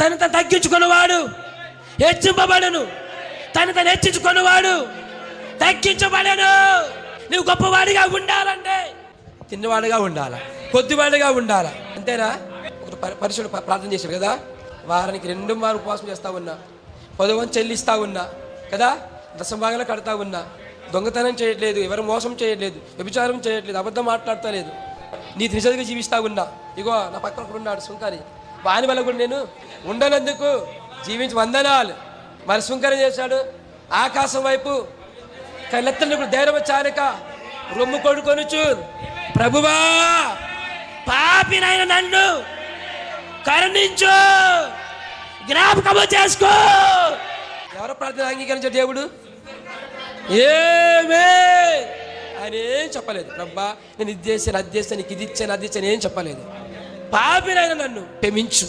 తను తను తగ్గించుకున్నవాడు హెచ్చింపబడను, తను తను హెచ్చించుకున్నవాడు తగ్గించబడను. నువ్వు గొప్పవాడిగా ఉండాలంటే తిన్నవాడిగా ఉండాలా, కొద్దివాడిగా ఉండాలా, అంతేనా? ఒక పరిశుడు ప్రార్థన చేశాడు కదా, వారానికి 2 మార్లు ఉపవాసం చేస్తా ఉన్నా, 10వ వంతు చెల్లిస్తా ఉన్నా కదా, దశభాగాలు కడతా ఉన్నా, దొంగతనం చేయట్లేదు, ఎవరు మోసం చేయట్లేదు, వ్యభిచారం చేయట్లేదు, అబద్ధం మాట్లాడతా లేదు, నీతి నిజంగా జీవిస్తా ఉన్నా. ఇగో నా పక్కన కూడా ఉన్నాడు సుంకరి, వాని వల్ల కూడా నేను ఉండనందుకు జీవించి వందనాలు. మరి సుంకరి చేశాడు, ఆకాశం వైపు కళ్ళెత్తనప్పుడు ధైర్యం చాలక రొమ్ము కొడుకొనుచు, ప్రభువా పాపినైన నన్ను కరుణించు, జ్ఞాపకము చేసుకో. ఎవరో ప్రార్థన అంగీకరించాడు దేవుడు? ఏమే ఆయన ఏం చెప్పలేదు. ప్రభా నేను ఇది చేశాను, అది చేస్తాను, నీకు ఇది ఇచ్చాను, అది ఇచ్చాను ఏం చెప్పలేదు. పాపినైన నన్ను క్షమించు.